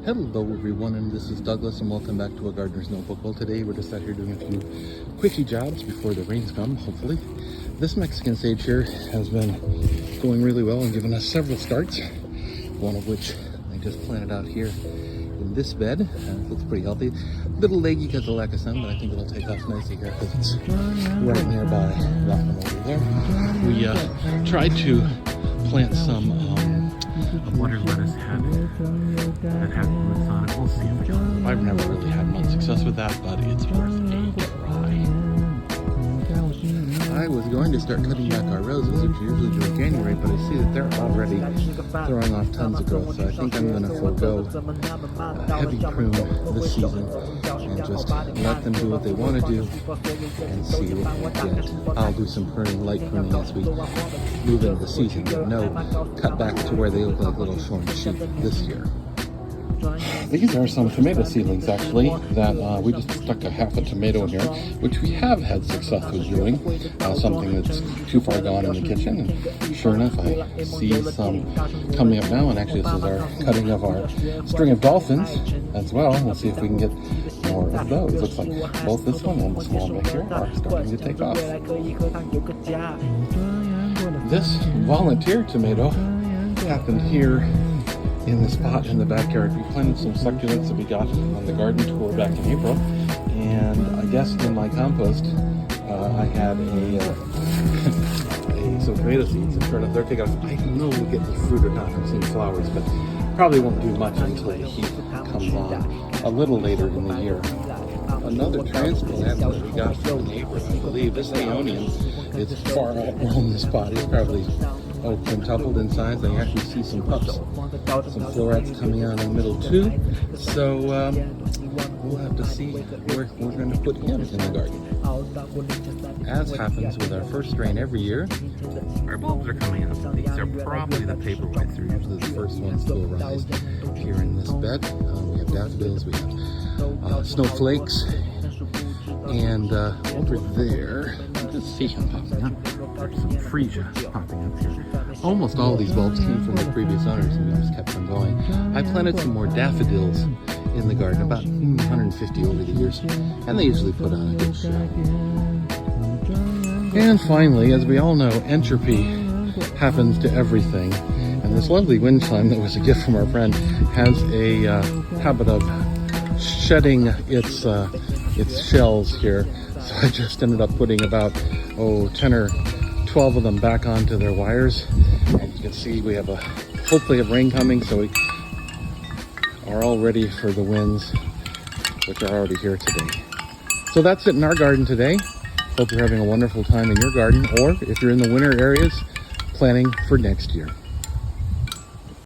Hello everyone, and this is Douglas, and welcome back to A Gardener's Notebook. Well, today we're just out here doing a few quickie jobs before the rains come, hopefully. This Mexican sage here has been going really well and given us several starts, one of which I just planted out here in this bed. It looks pretty healthy. A little leggy because of lack of sun, but I think it'll take off nicely here because it's right nearby that one over there. We tried to plant some butter lettuce that had roots on it. We'll see if it comes. I've never really had much success with that, but it's worth a try. I was going to start cutting back our roses, which we usually do in January, but I see that they're already throwing off tons of growth, so I think I'm going to forego a heavy prune this season and just let them do what they want to do and see what we get. I'll do some pruning, light pruning as we move into the season, but no cut back to where they look like little shorn sheep this year. These are some tomato seedlings actually that we just stuck a half a tomato in here, which we have had success with doing, something that's too far gone in the kitchen, and sure enough I see some coming up now, and actually this is our cutting of our string of dolphins as well. We'll see if we can get more of those. Looks like both this one and the small one here are starting to take off. This volunteer tomato happened here in the spot in the backyard. We planted some succulents that we got on the garden tour back in April, and I guess in my compost I had some tomato seeds, and sure enough they're taking off. I don't know if we'll get the fruit or not. I'm seeing flowers, but probably won't do much until the heat comes on a little later in the year. Another transplant that we got from a neighbor, I believe. This Aeonium is far outgrown this spot. It's probably quintupled in size. I actually see some pups, some florets coming out in the middle too. So we'll have to see where we're going to put him in the garden. As happens with our first strain every year, our bulbs are coming out. These are probably the paper whites. They're usually the first ones to arise here in this bed. We have daffodils, we have snowflakes, and over there, let's see him popping up. There's some freesia popping up here. Almost all these bulbs came from the previous owners, and we just kept them going. I planted some more daffodils in the garden, about 150 over the years, and they usually put on a good show. And finally, as we all know, entropy happens to everything, and this lovely wind chime that was a gift from our friend has a habit of shedding its shells here. So I just ended up putting about 10 or 12 of them back onto their wires, and you can see we have hopefully have rain coming, so we are all ready for the winds, which are already here today. So that's it in our garden today. Hope you're having a wonderful time in your garden, or if you're in the winter areas, planning for next year.